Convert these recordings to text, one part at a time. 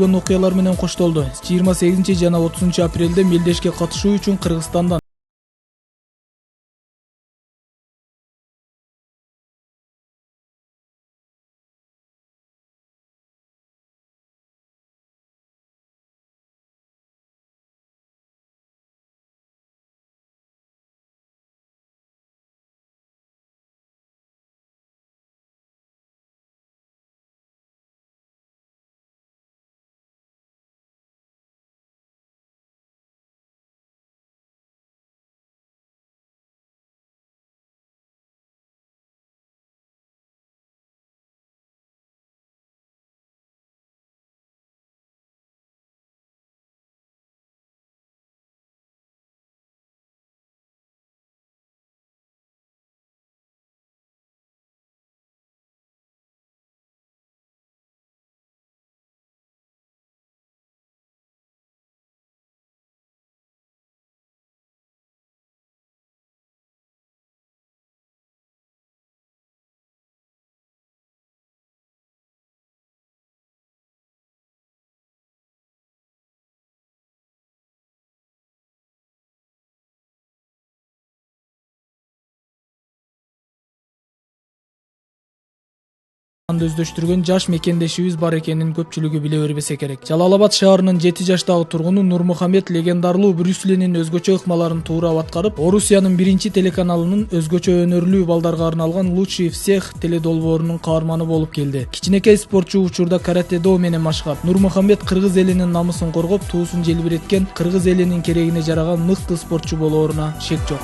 Окуялар менен коштолду. 28 жана 30 апрелде мелдешке катышуу үчүн Кыргызстандан өздөштүргөн жаш мекендешибиз бар экенин көпчүлүгү биле бербесе керек. Жалал Абад шаарынын 7 жаштагы тургуну Нурмухамед легендарлуу Брюс Линин өзгөчө ыкмаларын туура аткарып, Орусиянын биринчи телеканалынын өзгөчө өнөрлүү балдарга арналган Лучший всех теледолбоорунун каарманы болуп келди. Кичинекей спортчу учурда каратэ-до менен машкат. Нурмухамед кыргыз элинин намысын коргоп, туусун желбиреткен, кыргыз элинин керегине жараган мыкты спортчу болооруна шек жок.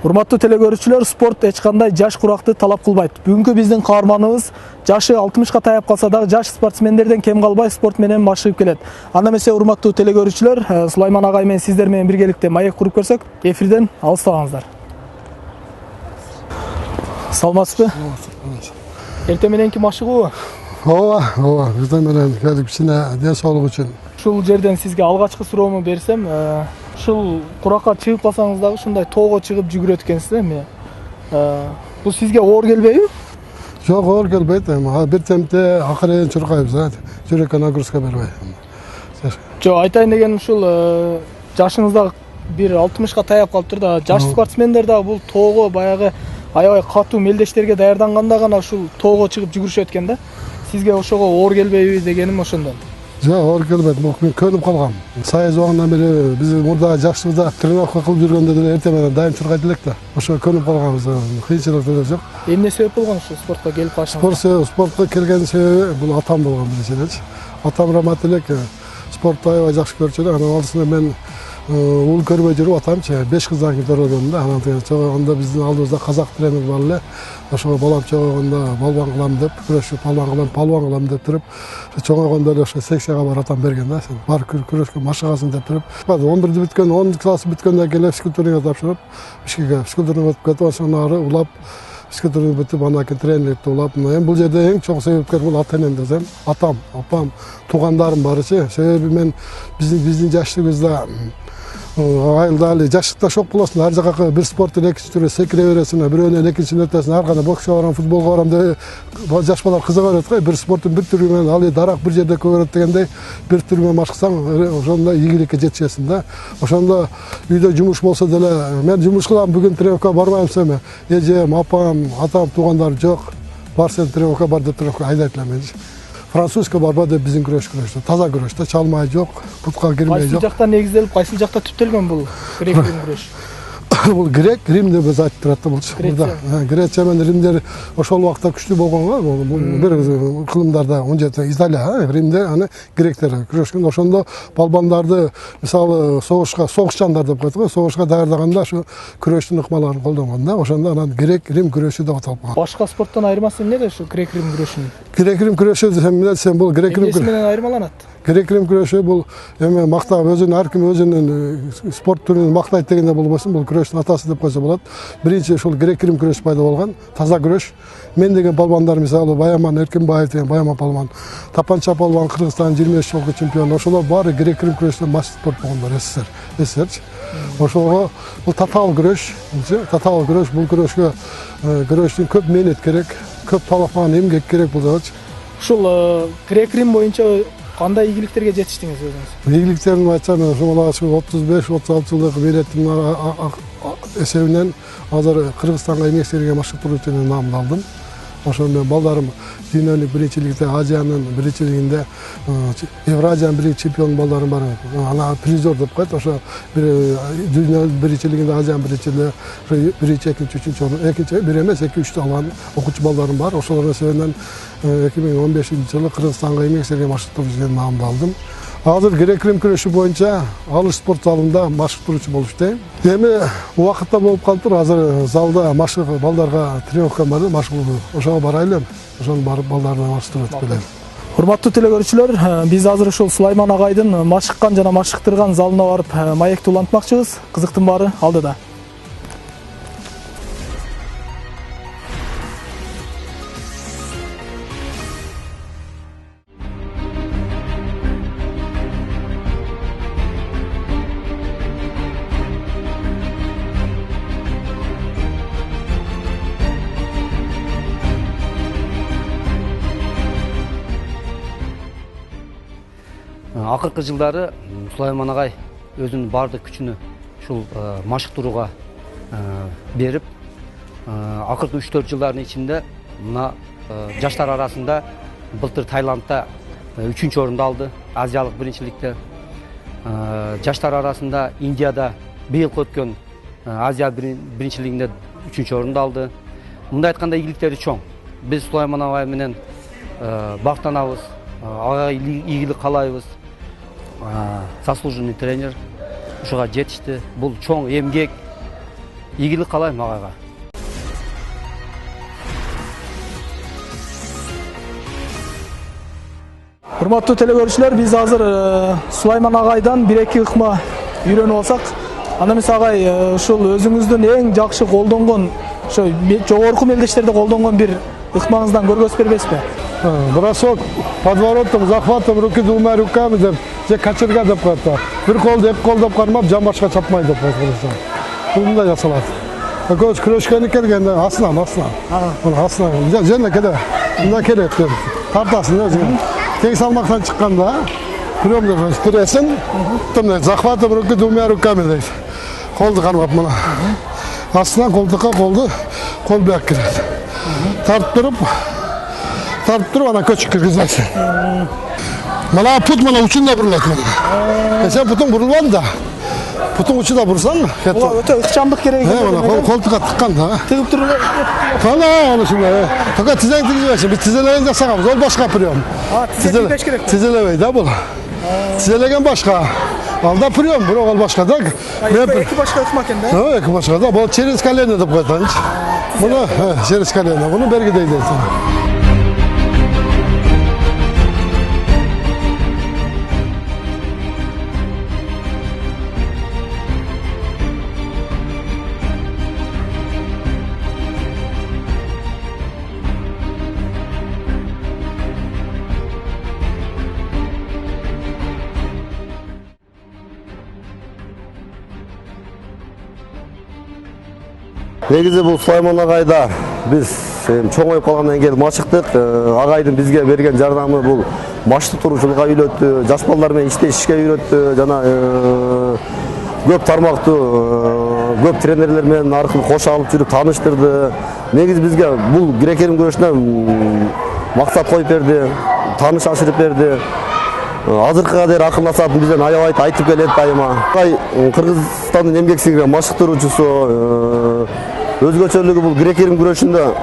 Урматтуу телекөрүүчүлөр, спорт эч кандай жаш куракты талап кылбайт. Бүгүнкү биздин каарманыбыз жашы 60ка таяп калса дагы жаш спортсмендерден кем калбай спорт менен машыгып келет. Анда эмесе урматтуу телекөрүүчүлөр, Сулайман агай менен сиздер менен биргеликте маек куруп көрсөк, эфирден алыстабаңыздар. Саламатсызбы? Эртең мененки машыгуу? Ооба, эртең менен келип кичине ден соолук үчүн. Ушул жерден сизге алгачкы суроому берсем, ушул куракка чыгып калсаңыз дагы ушундай тоого чыгып жүгүрөт экенсиз эми. Бул сизге оор келбейби? Жок, оор келбейт. Бир темпте акырын чуркайбыз, жүрөккө нагрузка бербей. Жок, айтайын дегеним ушул жашыңыз дагы бир 60ка таяп калыптыр да, жаш спортсмендер дагы бул тоого баягы аябай катуу мелдештерге даярданганда гана ушул тоого чыгып жүгүрүшөт экен да. Сизге ошого оор келбейби дегеним ошондон. Жок, оор келбейт. Мен көнүп калгам. Сайыз убагынан бери биз мурда жашыбызда тренировка кылып жүргөндө деле эртең менен дайым чуркайт элек да. Ошого көнүп калганбыз. Кыйынчылык деле жок. Эмне себеп болгон ушул спортко келип калышыңыз? Спортко келген себеби бул атам болгон биринчиден. Атам рамат элек спортты аябай жакшы көрчү элек. Анан алысында мен уул көрбөй жүрүп атамчы 5 кыздан кийин төрөдүм да. Анан чогойгондо биздин алдыбызда казак тренер бар эле. Ошого балам чогойгондо балбан кылам деп, күрөшчү балбан кылам деп туруп, чоңойгондо эле ошо секцияга бар атам берген да. Сен бар күрөшкө машыгасың деп туруп. 11-ти бүткөн, 10 класс бүткөндөн кийин физкультурага тапшырып, Бишкекке физкультурага өтүп кетип, ошондон ары улап физкультурага бүтүп, андан кийин тренерликти улап. Эми бул жерде эң чоң себепкер бул ата-энем десем, атам, апам, туугандарым барычы. Себеби мен биздин жаштыгыбызда айылда эле жаштыкта шок болосуң, ар жака бир спорттун экинчи түрү секире бересиң, бирөөнөн экинчисин өтөсүң, ар кандай бокско барам, футболго барам деп жаш балдар кызыга берет го. Бир спорттун бир түрү менен ал дарак бир жерде көгөрөт дегендей, бир түрү менен машыксаң, ошондо ийгиликке жетишесиң да. Ошондо үйдө жумуш болсо деле, мен жумуш кылам, бүгүн тренировкага барбайм десем, эжем, апам, атам, туугандар жок, бар сен тренировкага бар деп тренировкага айдайт элем мен. Французска барба деп биздин күрөштө, таза күрөштө, чалмай жок, бутка кирмей жок. Кайсы жакта негизделип, кайсы жакта түптөлгөн бул грек-рим күрөш? Бул грек, Рим деп биз айтып турат да бул. Греция менен Римдер ошол убакта күчтүү болгон го. Бул бир кылымдарда 17 Италия, Римде аны гректер күрөшкөн. Ошондо балбандарды, мисалы, согушчандар деп коет го, согушка даярдаганда ошо күрөштүн ыкмаларын колдонгон да. Ошондо анан грек-рим күрөшү деп аталып калган. Башка спорттон айырмасы эмнеде ушу грек-рим күрөшүнүн? Грек-рим күрөшү десем бул грек-рим эмнеси менен айырмаланат? грек-рим күрөшү бул эми мактап ар ким өзүнүн спорт түрүн мактайт дегенде болбосун, бул күрөштүн атасы деп койсо болот. Биринчи ушул грек-рим күрөш пайда болгон, таза күрөш. Мен деген палвандар, мисалы Баяман Эркинбаев деген Баяман палван, Тапанча палван Кыргызстандын 25 жолку чемпиону, ошолор баары грек-рим күрөштөн мастер спорт болгондор СССРчи. Ошого бул татаал күрөш, бул күрөшкө күрөштүн көп мээнет керек, көп талапкан эмгек керек бул жагычы. Ушул грек-рим боюнча кандай ийгиликтерге жетиштиңиз өзүңүз? Ийгиликтерин айтсам, ошол 35-36 жылдык мээнеттин эсебинен азыр Кыргызстанга эмгек сиңирген машыктыруучу наамын алдым. Ошол менен балдарым дүйнөлүк биринчиликте, Азиянын биринчилигинде, Евразиянын биринчи чемпион балдарым бар. Ана призер деп коет. Ошо дүйнөлүк биринчилигинде, Азиянын биринчилигинде биринчи, экинчи, үчүнчү орун, экинчи бир эмес, 2-3 алган окуучу балдарым бар. Ошолор эсебинен 2015-жылы Кыргызстанга эмгек сиңирген машыктыруучу деген наамды алдым. Азыр грек-рим күрөшү боюнча Алыш спорт залында машыктыруучу болуп иштейм. Эми убакытта болуп калыптыр, азыр залда машык балдарга тренировка бар, машык ошого барайлы. Ошону барып балдарды машыктырып келем. Урматтуу телекөрүүчүлөр, биз азыр ушул Сулайман агайдын машыккан жана машыктырган залына барып маекти улантмакчыбыз. Кызыктын баары алдыда. Акыркы жылдары Сулайман агай өзүнүн баардык күчүнү ушул машыктырууга берип, акыркы 3-4 жылдардын ичинде мына жаштар арасында былтыр Таиландда 3-чү орунду алды, азиялык биринчиликте. Жаштар арасында Индияда быйыл өткөн Азия биринчилигинде 3-чү орунду алды. Мындай айтканда ийгиликтери чоң. Биз Сулайман агай менен бактанабыз, ага ийгилик каалайбыз. Заслуженный тренер ушуга жетишти. Бул чоң эмгек. Ийгилик каалайм агайга. Урматтуу телекөрүүчүлөр, биз азыр Сулайман агайдан 1-2 ыкма үйрөнүп алсак. Анда эмес агай, ушул өзүңүздүн эң жакшы колдонгон, ошо жогорку мелдештерде колдонгон бир ыкмаңыздан көргөзүп бербейсизби? Бросок подворотом, захватом руки двумя руками деп, же качерга деп коет. Бир колду, эки колдоп кармап, жан башка чапмай деп коет. Мындай жасалат. Көз күрөшкөнү келгенде астынан. Мына астынан, жана келе. Мына керек деп. Тартасың өзүң. Тең салмактан чыкканда, прием деп киресин. Тымдай захватом руки двумя руками дейт. Колду кармап мына. Астынан колдукка кол бияк кирет. Тартып туруп ана көчүп киргизесиң. Мына пут мына учунда бурулат. Сен путуң бурулбады да. Путуң учуда бурсаң, бул өтө ыкчамдык керек экен. Мына колтукка тыккан да. Тыгып туруп. Аны ушундай. Тока тизең тигизбейсиң, биз тизелеген жасагабыз, ол башка прием. Тизелебеш керек. Тизелебей да бул. Тизелеген башка. Алда прием, бирок ал башка да. Эки башка ыкма экен да. Эки башка да. Бул через колено деп коет анчы. Муну через колено, муну бергидей дейт. Негизи бул Сулайман агайда биз чоң ойуп калгандан кийин машыктык. Агайдын бизге берген жардамы бул машыктыруучулукка үйлөттү, жаш балдар менен иштешке үйрөттү, жана көп тармактуу көп тренерлер менен аркылуу кош алып жүрүп тааныштырды. Негизи бизге бул грек-рим күрөшүнө максат коюп берди, тааныш ашырып берди. Азыркыга дейин акылдашатын бизден аябай айтып келет дайыма. Агай Кыргызстандын эмгек сиңирген машыктыруучусу. Өзгөчөлүгү бул грек-рим күрөшүндө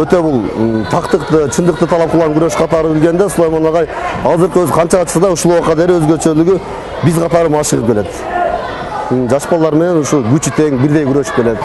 өтө бул тактыкты, чындыкты талап кылган күрөш катары билгенде Сулайман агай азыркы өзү канча ачса да ушул убакка дейин өзгөчөлүгү биз катары машыгып келет. Жаш балдар менен ушу күчү тең бирдей күрөшүп келет.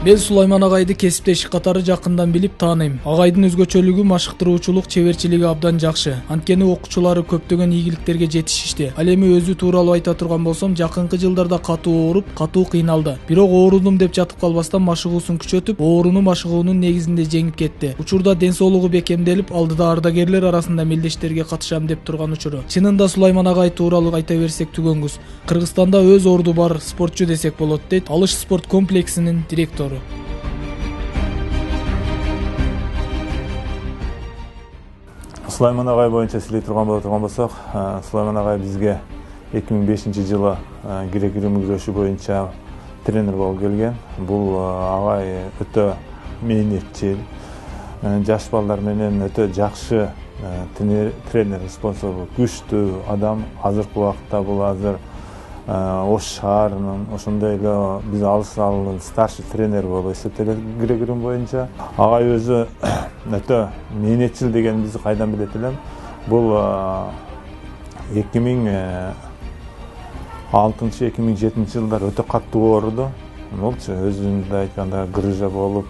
Мен Сулайман агайды кесиптешик катары жакындан билип тааныйм. Агайдын өзгөчөлүгү, машыктыруучулук, чеберчилиги абдан жакшы. Анткени окуучулары көптөгөн ийгиликтерге жетишишти. Ал эми өзү тууралуу айта турган болсом, жакынкы жылдарда катуу ооруп, катуу кыйналды. Бирок оорудум деп жатып калбастан машыгуусун күчөтүп, ооруну машыгуунун негизинде жеңип кетти. Учурда ден соолугу бекемделип, алдыда ардагерлер арасында мелдештерге катышам деп турган учуру. Чынында Сулайман агай тууралуу айта берсек түгөнгүс. Кыргызстанда өз орду бар спортчу десек болот, дейт Алыш спорт комплексинин директору. Сулайман агай боюнча сүйлөй турган болсок, Сулайман агай бизге 2005-жылы грек-рим күрөшү боюнча тренер болуп келген. Бул агай өтө мээнетчил, жаш балдар менен өтө жакшы тренер, спонсор, күчтүү адам. Азыркы убакытта бул азыр Ош шаарынын ошондой эле биз алыс старший тренер болуп эсептелет грек-рим боюнча. Агай өзү өтө мээнетчил деген бизди кайдан билет элем. Бул 2006-2007 жылдар өтө каттуу ооруду. Болчу өзүндө айтканда грыжа болуп,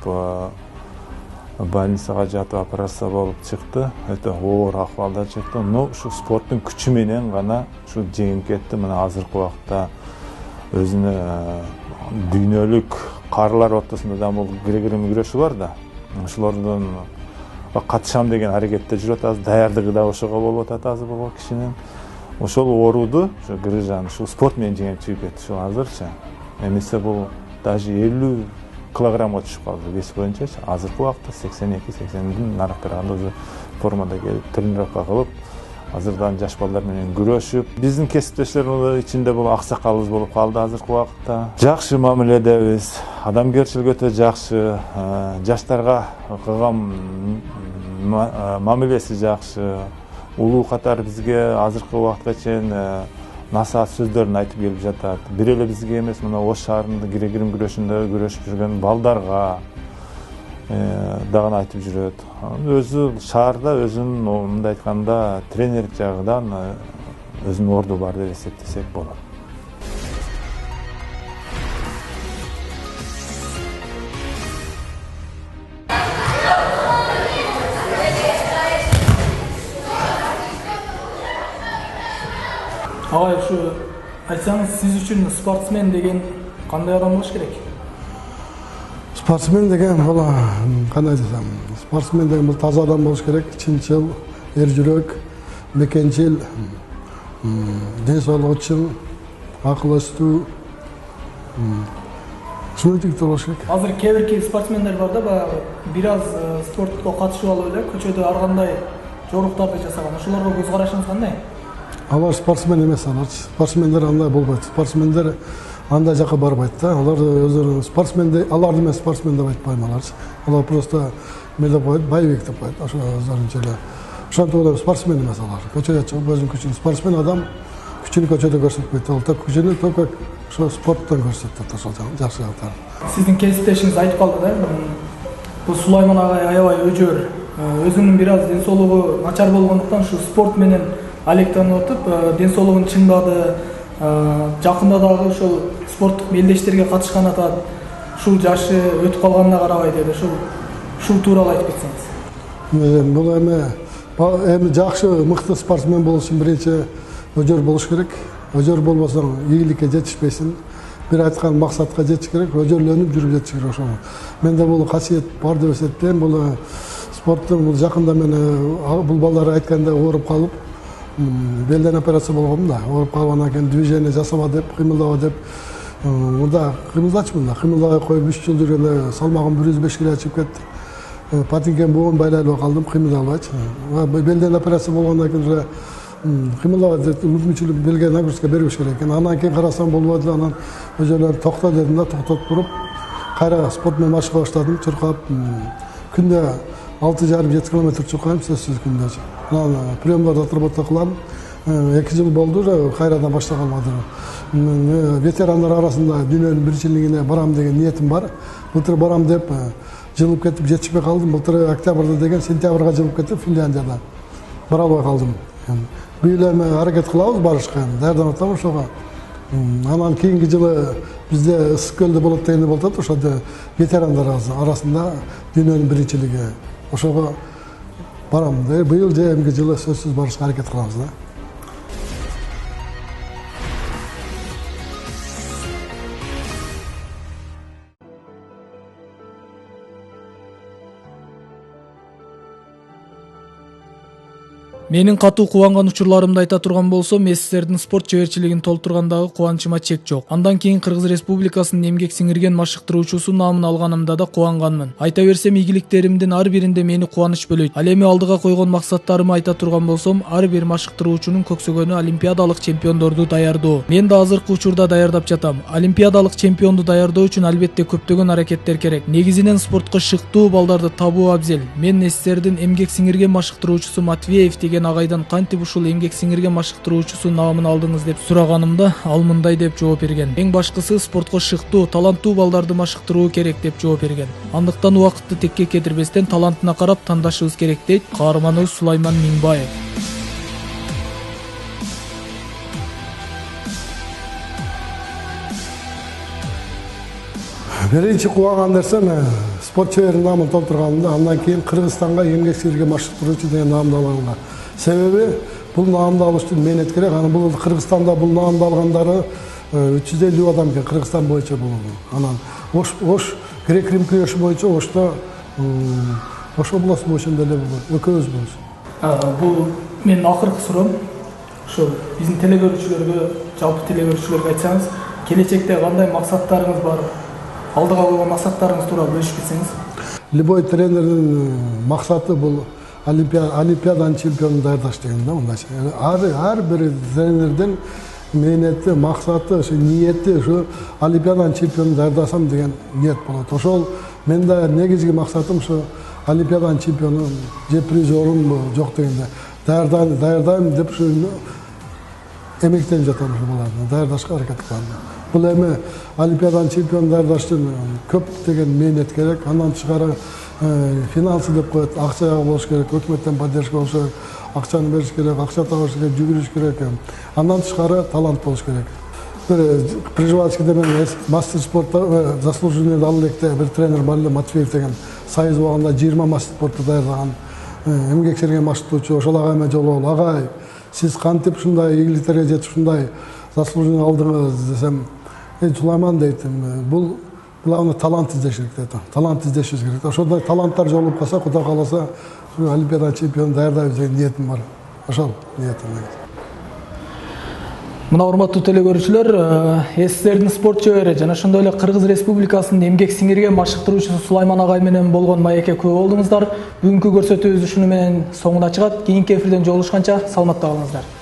больницага жатып операция болуп чыкты. Өтө оор акыбалда чыкты. Но ушу спорттун күчү менен гана ушу жеңип кетти. Мына азыркы убакта өзүнө дүйнөлүк карылар ортосунда да бул грек-рим күрөшү бар да. Ошолордун катышам деген аракетте жүрөт, азыр даярдыгы да ошого болуп атат азыр бул кишинин. Ошол ооруду, ошо грыжаны ушул спорт менен жеңип чыгып кетти ушул азырчы. Эмесе бул даже 50 килограммга түшүп калды вес боюнча. Азыркы убакта 82-80дин нарып барганда уже формада келип тренировка кылып, азырдан жаш балдар менен күрөшүп, биздин кесиптештердин ичинде бул аксакалыбыз болуп калды азыркы убакытта. Жакшы мамиледебиз, адамгерчилик өтө жакшы, жаштарга кылган мамилеси жакшы. Улуу катары бизге азыркы убакытка чейин насаат сөздөрүн айтып келип жатат. Бир эле бизге эмес, мына Ош шаарында грек-рим күрөшүндө күрөшүп жүргөн балдарга дагы айтып жүрөт. Өзү шаарда өзүнүн мындай айтканда тренерлик жагынан өзүнүн орду бар деп эсептесек болот. Агай, ушу айтсаңыз, сиз үчүн спортсмен деген кандай адам болуш керек? Спортсмен деген бул кандай десем, спортсмен деген бул таза адам болуш керек, чынчыл, эр жүрөк, мекенчил, ден соолугу чың, акыл өстүү, ушундай жигиттер болуш керек. Азыр кээ-бир спортсмендер бар да, баягы бир аз спортко катышып алып эле көчөдө ар кандай жоруктарды жасаган. Ошолорго көз карашыңыз кандай? Алар спортсмен эмес, алар спортсмендер андай болбойт. Спортсмендер андай жака барбайт да. Алар өздөрү спортсмен, аларды мен спортсмен деп айтпайм аларчы. Алар просто эмелеп коет, байбек деп коет. Ошо өздөрүнчө эле. Ошентип эле спортсмен эмес алар. Көчөдө чыгып өзүнүн күчүн, спортсмен адам күчүн көчөдө көрсөтпөйт. Ал так күчүнү только ошо спорттон көрсөтөт, ошол жакшы жактар. Сиздин кесиптешиңиз айтып калды да, бул Сулайман агай аябай өжөр, өзүнүн бир аз ден соолугу начар болгондуктан ушу спорт менен алектенип атып, ден соолугун чыңдады. Жакында дагы ошол спорттук мелдештерге катышкан атат. Ушул жашы өтүп калганына карабай деди. Ушул тууралуу айтып кетсеңиз. Бул эми жакшы, мыкты спортсмен болуш үчүн биринчи өжөр болуш керек. Өжөр болбосоң ийгиликке жетишпейсиң. Бир айткан максатка жетиш керек, өжөрлөнүп жүрүп жетиш керек ошол. Менде бул касиет бар деп эсептейм. Бул спорттун бул жакында мен бул балдар айтканда ооруп калып, белден операция болгом да, ооруп калгандан кийин движение жасаба деп, кыймылдаба деп, мында кыймылдачмын да, кыймылдабай коюп 3 жыл жүргөндө салмагым 105 кг чыгып кетти. Патинген буун байлай албай калдым, кыймылдай албайчы. Белден операция болгондон кийин уже кыймылдабай деп, мүмкүнчүлүк белге нагрузка бербеш керек экен. Андан кийин карасам болбойт эле, анан өзөлөр токто дедим да, токтотуп туруп, кайра спорт менен машыга баштадым, чуркап, күндө 6,5-7 километр чуркайм, сөзсүз күндө. Анан приемдарды отработка кылам. 2 жыл болду уже кайрадан баштап калмадым. Ветерандар арасында дүйнөнүн биринчилигине барам деген ниетим бар. Былтыр барам деп жылып кетип жетишпей калдым. Былтыр октябрда деген сентябрга жылып кетип Финляндияда бара албай калдым. Быйыл эми аракет кылабыз барышка, даярданып атабыз ошого. Анан кийинки жылы бизде ысык көлдө болот дегенде болуп атат, ошондо ветерандар арасында дүйнөнүн биринчилиги. Ошого барам. Быйыл же эмки жылы сөзсүз барышка аракет кылабыз да. Менин катуу кубанган учурларымды айта турган болсом, СССРдин спорт чеберчилигин толтургандагы кубанычыма чек жок. Андан кийин Кыргыз Республикасынын эмгек сиңирген машыктыруучусу наамын алганымда да кубанганмын. Айта берсем, ийгиликтеримдин ар биринде мени кубаныч бөлөйт. Ал эми алдыга койгон максаттарымы айта турган болсом, ар бир машыктыруучунун көксөгөнү олимпиадалык чемпиондорду даярдоо. Мен да азыркы учурда даярдап жатам. Олимпиадалык чемпионду даярдоо үчүн албетте көптөгөн аракеттер керек. Негизинен спортко шыктуу балдарды табуу абзел. Мен СССРдин эмгек сиңирген машыктыруучусу Матвеев деген агайдан кантип ушул эмгек сиңирген машыктыруучусу наамын алдыңыз деп сураганымда, ал мындай деп жооп берген: эң башкысы спортко шыктуу, таланттуу балдарды машыктыруу керек деп жооп берген. Андыктан убакытты текке кетирбестен талантына карап тандашыбыз керек, дейт каарманыбыз Сулайман Миңбаев. Биринчи кубанган нерсем спорт чеберинин наамын толтурганымда, андан кийин Кыргызстанга эмгек сиңирген машыктыруучу деген наамды алганга. Себеби бул наамды алыш үчүн мээнет керек. Анан бул Кыргызстанда бул наамды алгандары 350 адам экен, Кыргызстан боюнча бул. Анан Ош грек-рим күрөшү боюнча Ошто Ош областы боюнча деле экөөбүз. Бул менин акыркы суроом. Ошо биздин телекөрүүчүлөргө, жалпы телекөрүүчүлөргө айтсаңыз, келечекте кандай максаттарыңыз бар? Алдыга койгон максаттарыңыз тууралуу бөлүшүп кетсеңиз. Любой тренердин максаты бул олимпиаданын чемпионун даярдаш деген да, мындайча. Ар бир тренердин мээнети, максаты, ошо ниети ушу олимпиаданын чемпионун даярдасам деген ниет болот. Ошол мен да негизги максатым ушу олимпиаданын чемпиону же призерун жок дегенде даярдайм деп ушу эмектенип жатам, ушу баларды даярдашка аракет кылам. Бул эми олимпиаданын чемпионун даярдаш үчүн көп деген мээнет керек. Андан тышкары финансы деп коет, акча болуш керек, өкмөттөн поддержка болуш керек, акчаны бериш керек, акча табыш керек, жүгүрүш керек. Андан тышкары талант болуш керек. Бир преживальскийде мен мастер спорта заслуженный ал электе бир тренер бар эле, Матвеев деген, союз убагында 20 мастер спорту даярдаган эмгек сиңирген машыктыруучу. Ошол агайыма жолугуп, агай, сиз кантип ушундай ийгиликтерге жетип ушундай заслуженный алдыңыз десем, Сулайман дейт, бул главный талант издеш керек дейт. Талант издешибиз керек. Ошондой таланттар жолугуп калса, Кудай кааласа, олимпиада чемпионун даярдайбыз деген ниетим бар. Ошол ниетим. Мына урматтуу телекөрүүчүлөр, СССРдин спорт чебери жана ошондой эле Кыргыз Республикасынын эмгек сиңирген машыктыруучусу Сулайман агай менен болгон маекке күбө болдуңуздар. Бүгүнкү көрсөтүүбүз ушуну менен соңуна чыгат. Кийинки эфирден жолугушканча саламатта калыңыздар.